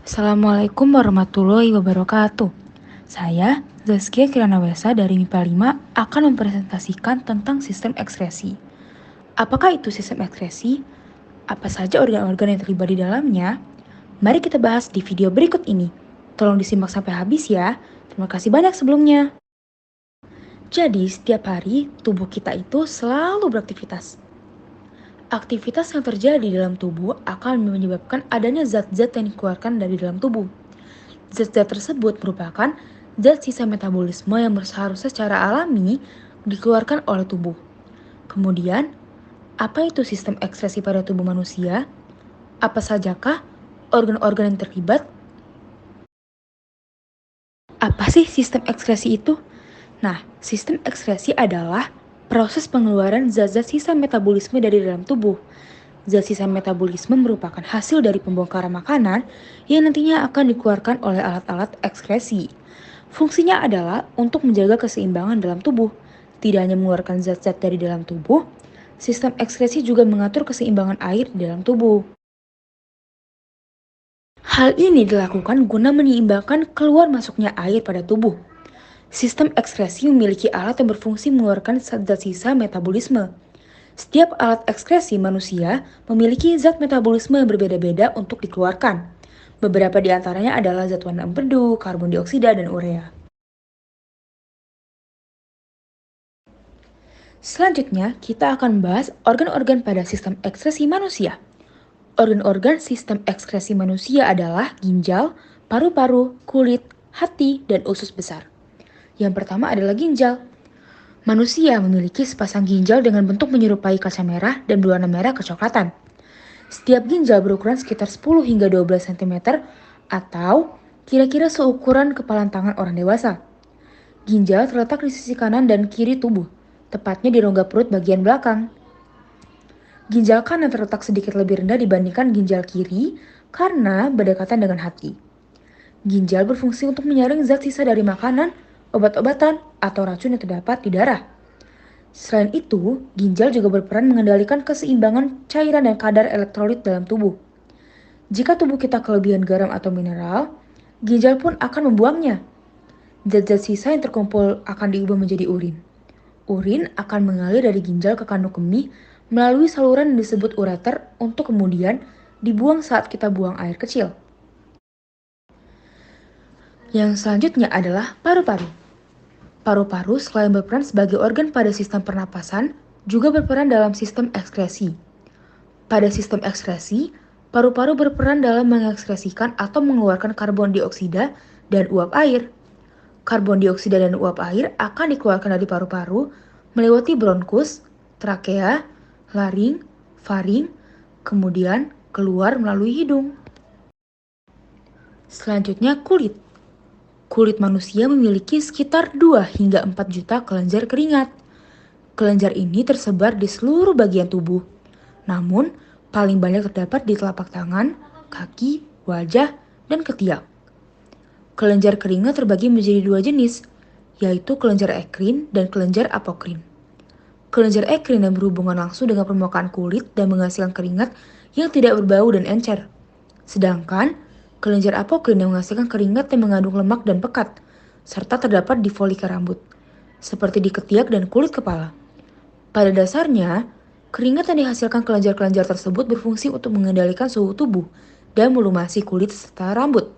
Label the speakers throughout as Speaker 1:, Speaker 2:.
Speaker 1: Assalamualaikum warahmatullahi wabarakatuh. Saya, Zaskia Kiranawesa dari MIPA 5 akan mempresentasikan tentang sistem ekskresi. Apakah itu sistem ekskresi? Apa saja organ-organ yang terlibat di dalamnya? Mari kita bahas di video berikut ini. Tolong disimak sampai habis ya. Terima kasih banyak sebelumnya. Jadi, setiap hari tubuh kita itu selalu beraktivitas. Aktivitas yang terjadi dalam tubuh akan menyebabkan adanya zat-zat yang dikeluarkan dari dalam tubuh. Zat-zat tersebut merupakan zat sisa metabolisme yang seharusnya secara alami dikeluarkan oleh tubuh. Kemudian, apa itu sistem ekskresi pada tubuh manusia? Apa sajakah organ-organ yang terlibat? Apa sih sistem ekskresi itu? Nah, sistem ekskresi adalah proses pengeluaran zat-zat sisa metabolisme dari dalam tubuh. Zat sisa metabolisme merupakan hasil dari pembongkaran makanan yang nantinya akan dikeluarkan oleh alat-alat ekskresi. Fungsinya adalah untuk menjaga keseimbangan dalam tubuh. Tidak hanya mengeluarkan zat-zat dari dalam tubuh, sistem ekskresi juga mengatur keseimbangan air di dalam tubuh. Hal ini dilakukan guna menyeimbangkan keluar masuknya air pada tubuh. Sistem ekskresi memiliki alat yang berfungsi mengeluarkan zat sisa metabolisme. Setiap alat ekskresi manusia memiliki zat metabolisme yang berbeda-beda untuk dikeluarkan. Beberapa di antaranya adalah zat warna empedu, karbon dioksida, dan urea. Selanjutnya, kita akan membahas organ-organ pada sistem ekskresi manusia. Organ-organ sistem ekskresi manusia adalah ginjal, paru-paru, kulit, hati, dan usus besar. Yang pertama adalah ginjal. Manusia memiliki sepasang ginjal dengan bentuk menyerupai kaca merah dan berwarna merah kecoklatan. Setiap ginjal berukuran sekitar 10 hingga 12 cm atau kira-kira seukuran kepalan tangan orang dewasa. Ginjal terletak di sisi kanan dan kiri tubuh, tepatnya di rongga perut bagian belakang. Ginjal kanan terletak sedikit lebih rendah dibandingkan ginjal kiri karena berdekatan dengan hati. Ginjal berfungsi untuk menyaring zat sisa dari makanan, obat-obatan, atau racun yang terdapat di darah. Selain itu, ginjal juga berperan mengendalikan keseimbangan cairan dan kadar elektrolit dalam tubuh. Jika tubuh kita kelebihan garam atau mineral, ginjal pun akan membuangnya. Zat-zat sisa yang terkumpul akan diubah menjadi urin. Urin akan mengalir dari ginjal ke kandung kemih melalui saluran yang disebut ureter untuk kemudian dibuang saat kita buang air kecil. Yang selanjutnya adalah paru-paru. Paru-paru selain berperan sebagai organ pada sistem pernapasan, juga berperan dalam sistem ekskresi. Pada sistem ekskresi, paru-paru berperan dalam mengekskresikan atau mengeluarkan karbon dioksida dan uap air. Karbon dioksida dan uap air akan dikeluarkan dari paru-paru melewati bronkus, trakea, laring, faring, kemudian keluar melalui hidung. Selanjutnya kulit. Kulit manusia memiliki sekitar 2 hingga 4 juta kelenjar keringat. Kelenjar ini tersebar di seluruh bagian tubuh. Namun, paling banyak terdapat di telapak tangan, kaki, wajah, dan ketiak. Kelenjar keringat terbagi menjadi 2 jenis, yaitu kelenjar ekrin dan kelenjar apokrin. Kelenjar ekrin yang berhubungan langsung dengan permukaan kulit dan menghasilkan keringat yang tidak berbau dan encer. Sedangkan, kelenjar apokrin yang menghasilkan keringat yang mengandung lemak dan pekat, serta terdapat di folikel rambut, seperti di ketiak dan kulit kepala. Pada dasarnya, keringat yang dihasilkan kelenjar-kelenjar tersebut berfungsi untuk mengendalikan suhu tubuh dan melumasi kulit serta rambut.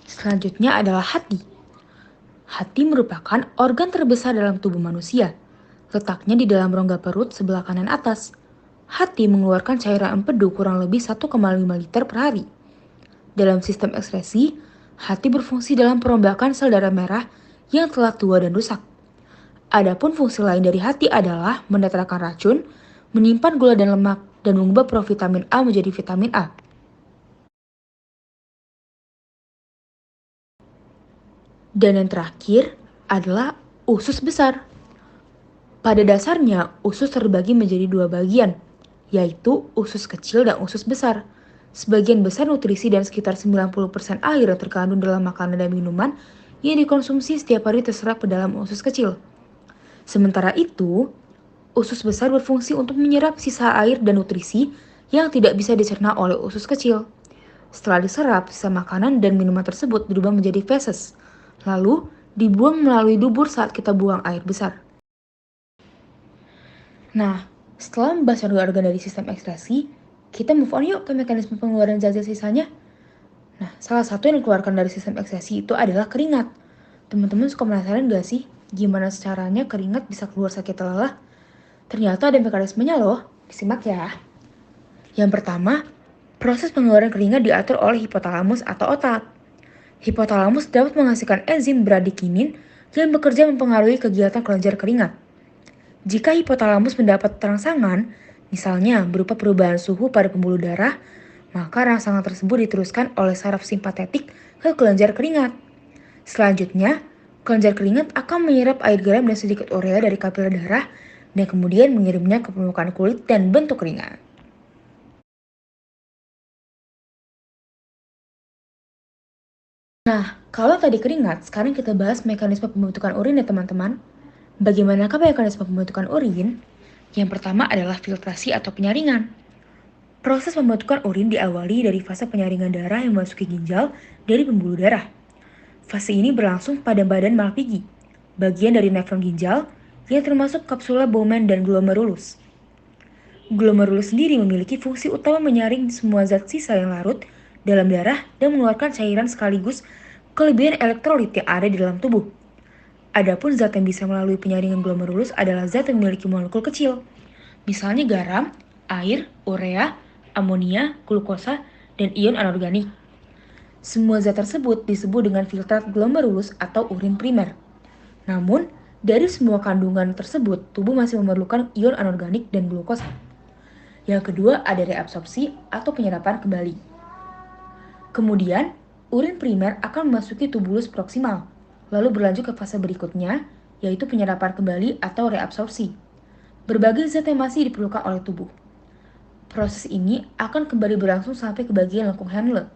Speaker 1: Selanjutnya adalah hati. Hati merupakan organ terbesar dalam tubuh manusia. Letaknya di dalam rongga perut sebelah kanan atas. Hati mengeluarkan cairan empedu kurang lebih 1,5 liter per hari. Dalam sistem ekskresi, hati berfungsi dalam perombakan sel darah merah yang telah tua dan rusak. Adapun fungsi lain dari hati adalah menetralkan racun, menyimpan gula dan lemak, dan mengubah provitamin A menjadi vitamin A. Dan yang terakhir adalah usus besar. Pada dasarnya, usus terbagi menjadi 2 bagian, yaitu usus kecil dan usus besar. Sebagian besar nutrisi dan sekitar 90% air yang terkandung dalam makanan dan minuman yang dikonsumsi setiap hari terserap ke dalam usus kecil. Sementara itu, usus besar berfungsi untuk menyerap sisa air dan nutrisi yang tidak bisa dicerna oleh usus kecil. Setelah diserap, sisa makanan dan minuman tersebut berubah menjadi feses, lalu dibuang melalui dubur saat kita buang air besar. Nah, setelah membahas organ-organ dari sistem ekstresi, kita move on yuk ke mekanisme pengeluaran zat-zat sisanya. Nah, salah satu yang dikeluarkan dari sistem ekstresi itu adalah keringat. Teman-teman suka penasaran gak sih gimana caranya keringat bisa keluar saat kita lelah? Ternyata ada mekanismenya loh, disimak ya. Yang pertama, proses pengeluaran keringat diatur oleh hipotalamus atau otak. Hipotalamus dapat menghasilkan enzim bradikinin yang bekerja mempengaruhi kegiatan kelenjar keringat. Jika hipotalamus mendapat rangsangan, misalnya berupa perubahan suhu pada pembuluh darah, maka rangsangan tersebut diteruskan oleh saraf simpatetik ke kelenjar keringat. Selanjutnya, kelenjar keringat akan menyerap air garam dan sedikit urea dari kapiler darah dan kemudian mengirimnya ke permukaan kulit dan bentuk keringat. Nah, kalau tadi keringat, sekarang kita bahas mekanisme pembentukan urin ya teman-teman. Bagaimanakah mekanisme pembentukan urin? Yang pertama adalah filtrasi atau penyaringan. Proses pembentukan urin diawali dari fase penyaringan darah yang memasuki ginjal dari pembuluh darah. Fase ini berlangsung pada badan Malpighi, bagian dari nefron ginjal yang termasuk kapsula Bowman dan glomerulus. Glomerulus sendiri memiliki fungsi utama menyaring semua zat sisa yang larut dalam darah dan mengeluarkan cairan sekaligus kelebihan elektrolit yang ada di dalam tubuh. Adapun zat yang bisa melalui penyaringan glomerulus adalah zat yang memiliki molekul kecil, misalnya garam, air, urea, amonia, glukosa, dan ion anorganik. Semua zat tersebut disebut dengan filtrat glomerulus atau urin primer. Namun, dari semua kandungan tersebut, tubuh masih memerlukan ion anorganik dan glukosa. Yang kedua ada reabsorpsi atau penyerapan kembali. Kemudian, urin primer akan memasuki tubulus proksimal, lalu berlanjut ke fase berikutnya, yaitu penyerapan kembali atau reabsorpsi. Berbagai zat yang masih diperlukan oleh tubuh. Proses ini akan kembali berlangsung sampai ke bagian lengkung Henle.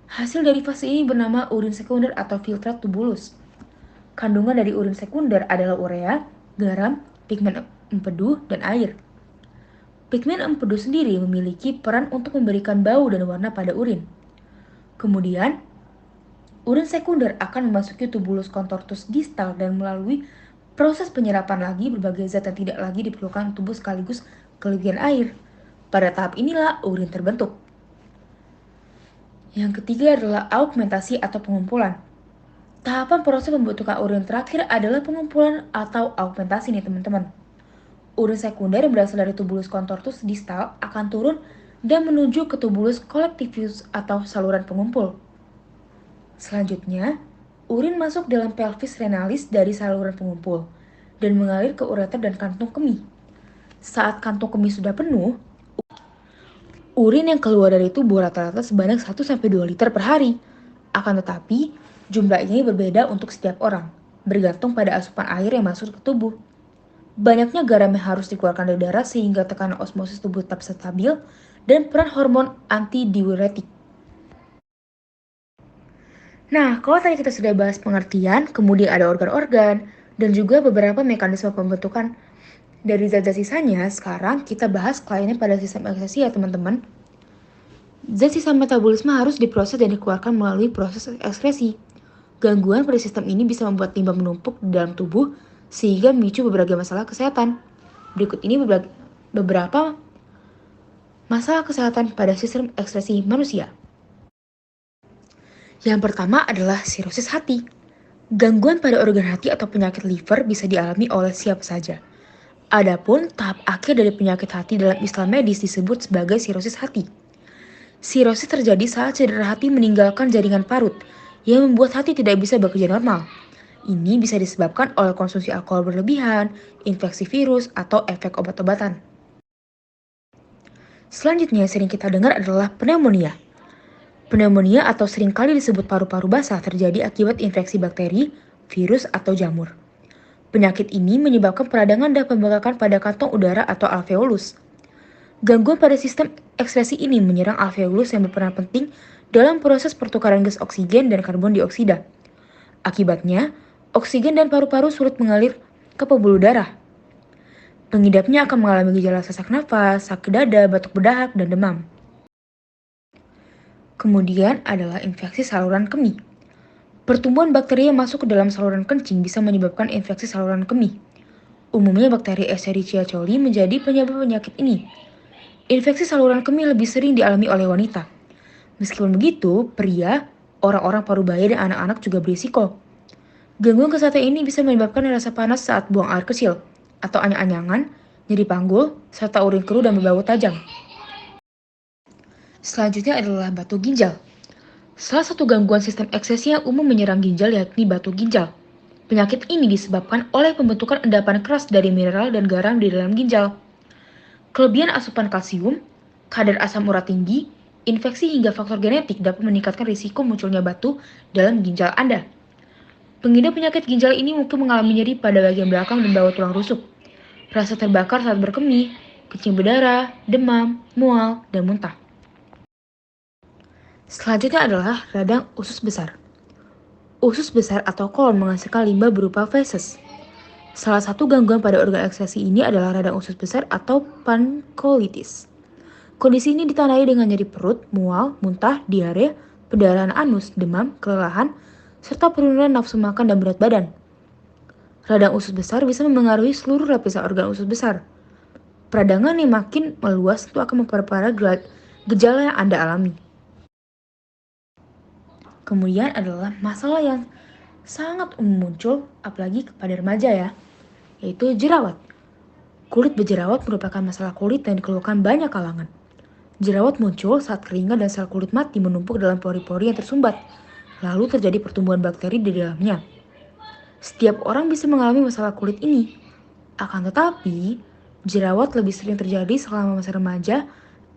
Speaker 1: Hasil dari fase ini bernama urin sekunder atau filtrat tubulus. Kandungan dari urin sekunder adalah urea, garam, pigmen empedu, dan air. Pigmen empedu sendiri memiliki peran untuk memberikan bau dan warna pada urin. Kemudian, urin sekunder akan memasuki tubulus contortus distal dan melalui proses penyerapan lagi berbagai zat yang tidak lagi diperlukan tubuh sekaligus kelebihan air. Pada tahap inilah urin terbentuk. Yang ketiga adalah augmentasi atau pengumpulan. Tahapan proses pembentukan urin terakhir adalah pengumpulan atau augmentasi nih teman-teman. Urin sekunder yang berasal dari tubulus contortus distal akan turun dan menuju ke tubulus collectivus atau saluran pengumpul. Selanjutnya, urin masuk dalam pelvis renalis dari saluran pengumpul dan mengalir ke ureter dan kantung kemih. Saat kantung kemih sudah penuh, urin yang keluar dari tubuh rata-rata sebanyak 1-2 liter per hari. Akan tetapi, jumlah ini berbeda untuk setiap orang, bergantung pada asupan air yang masuk ke tubuh. Banyaknya garam yang harus dikeluarkan dari darah sehingga tekanan osmosis tubuh tetap stabil dan peran hormon antidiuretik. Nah, kalau tadi kita sudah bahas pengertian, kemudian ada organ-organ, dan juga beberapa mekanisme pembentukan dari zat-zat sisanya, sekarang kita bahas kliennya pada sistem ekskresi ya teman-teman. Zat sisa metabolisme harus diproses dan dikeluarkan melalui proses ekskresi. Gangguan pada sistem ini bisa membuat limbah menumpuk di dalam tubuh sehingga memicu berbagai masalah kesehatan. Berikut ini beberapa masalah kesehatan pada sistem ekskresi manusia. Yang pertama adalah sirosis hati. Gangguan pada organ hati atau penyakit liver bisa dialami oleh siapa saja. Adapun tahap akhir dari penyakit hati dalam istilah medis disebut sebagai sirosis hati. Sirosis terjadi saat cedera hati meninggalkan jaringan parut yang membuat hati tidak bisa bekerja normal. Ini bisa disebabkan oleh konsumsi alkohol berlebihan, infeksi virus, atau efek obat-obatan. Selanjutnya yang sering kita dengar adalah pneumonia. Pneumonia atau seringkali disebut paru-paru basah terjadi akibat infeksi bakteri, virus, atau jamur. Penyakit ini menyebabkan peradangan dan pembengkakan pada kantong udara atau alveolus. Gangguan pada sistem ekskresi ini menyerang alveolus yang berperan penting dalam proses pertukaran gas oksigen dan karbon dioksida. Akibatnya, oksigen dan paru-paru sulit mengalir ke pembuluh darah. Pengidapnya akan mengalami gejala sesak nafas, sakit dada, batuk berdahak, dan demam. Kemudian adalah infeksi saluran kemih. Pertumbuhan bakteri yang masuk ke dalam saluran kencing bisa menyebabkan infeksi saluran kemih. Umumnya bakteri Escherichia coli menjadi penyebab penyakit ini. Infeksi saluran kemih lebih sering dialami oleh wanita. Meskipun begitu, pria, orang-orang parubaya, dan anak-anak juga berisiko. Gangguan kesehatan ini bisa menyebabkan rasa panas saat buang air kecil, atau anyang-anyangan, nyeri panggul, serta urin keruh dan berbau tajam. Selanjutnya adalah batu ginjal. Salah satu gangguan sistem ekskresi yang umum menyerang ginjal yakni batu ginjal. Penyakit ini disebabkan oleh pembentukan endapan keras dari mineral dan garam di dalam ginjal. Kelebihan asupan kalsium, kadar asam urat tinggi, infeksi hingga faktor genetik dapat meningkatkan risiko munculnya batu dalam ginjal Anda. Pengidap penyakit ginjal ini mungkin mengalami nyeri pada bagian belakang dan bawah tulang rusuk, rasa terbakar saat berkemih, kencing berdarah, demam, mual, dan muntah. Selanjutnya adalah radang usus besar. Usus besar atau kolon menghasilkan limbah berupa feses. Salah satu gangguan pada organ ekskresi ini adalah radang usus besar atau pankolitis. Kondisi ini ditandai dengan nyeri perut, mual, muntah, diare, perdarahan anus, demam, kelelahan, serta penurunan nafsu makan dan berat badan. Radang usus besar bisa memengaruhi seluruh lapisan organ usus besar. Peradangan yang makin meluas itu akan memperparah gejala yang Anda alami. Kemudian adalah masalah yang sangat umum muncul, apalagi kepada remaja ya, yaitu jerawat. Kulit berjerawat merupakan masalah kulit yang dikeluhkan banyak kalangan. Jerawat muncul saat keringat dan sel kulit mati menumpuk dalam pori-pori yang tersumbat. Lalu terjadi pertumbuhan bakteri di dalamnya. Setiap orang bisa mengalami masalah kulit ini. Akan tetapi, jerawat lebih sering terjadi selama masa remaja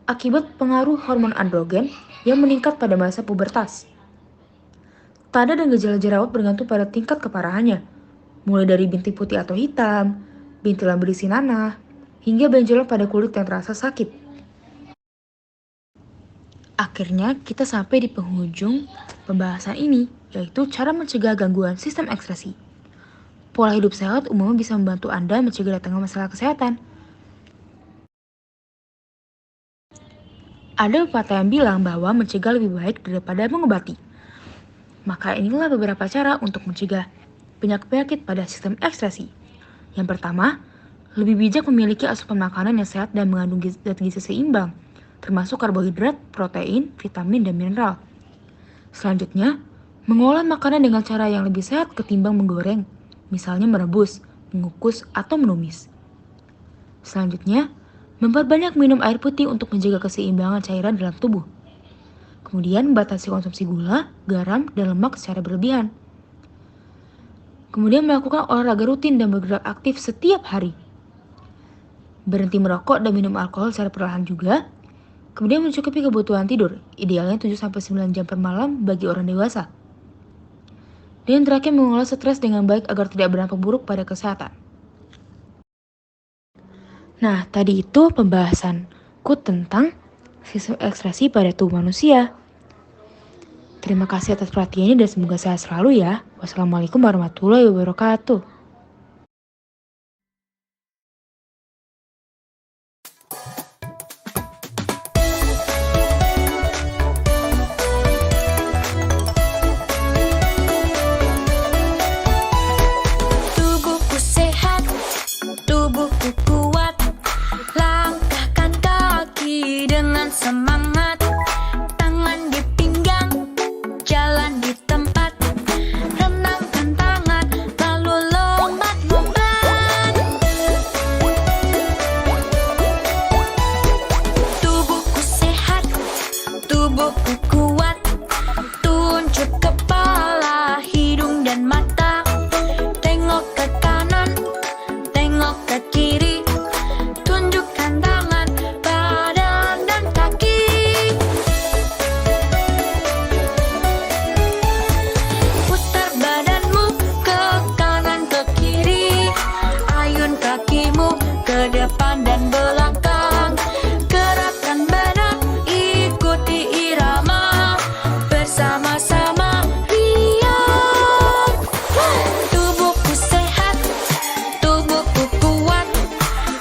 Speaker 1: akibat pengaruh hormon androgen yang meningkat pada masa pubertas. Tanda dan gejala jerawat bergantung pada tingkat keparahannya, mulai dari bintik putih atau hitam, bintilan berisi nanah, hingga benjolan pada kulit yang terasa sakit. Akhirnya kita sampai di penghujung pembahasan ini, yaitu cara mencegah gangguan sistem ekskresi. Pola hidup sehat umumnya bisa membantu Anda mencegah datangnya masalah kesehatan. Ada pepatah yang bilang bahwa mencegah lebih baik daripada mengobati. Maka inilah beberapa cara untuk mencegah penyakit-penyakit pada sistem ekskresi. Yang pertama, lebih bijak memiliki asupan makanan yang sehat dan mengandung zat gizi seimbang, termasuk karbohidrat, protein, vitamin, dan mineral. Selanjutnya, mengolah makanan dengan cara yang lebih sehat ketimbang menggoreng, misalnya merebus, mengukus, atau menumis. Selanjutnya, memperbanyak minum air putih untuk menjaga keseimbangan cairan dalam tubuh. Kemudian, membatasi konsumsi gula, garam, dan lemak secara berlebihan. Kemudian, melakukan olahraga rutin dan bergerak aktif setiap hari. Berhenti merokok dan minum alkohol secara perlahan juga. Kemudian mencukupi kebutuhan tidur, idealnya 7-9 jam per malam bagi orang dewasa. Dan terakhir mengolah stres dengan baik agar tidak berdampak buruk pada kesehatan. Nah, tadi itu pembahasanku tentang sistem ekskresi pada tubuh manusia. Terima kasih atas perhatiannya dan semoga sehat selalu ya. Wassalamualaikum warahmatullahi wabarakatuh.
Speaker 2: Tubuhku sehat, tubuhku kuat. Langkahkan kaki dengan semangat. Tangan di pinggang, jalan di tempat. Renangkan tangan, lalu lompat-lompat. Tubuhku sehat, tubuhku kuat.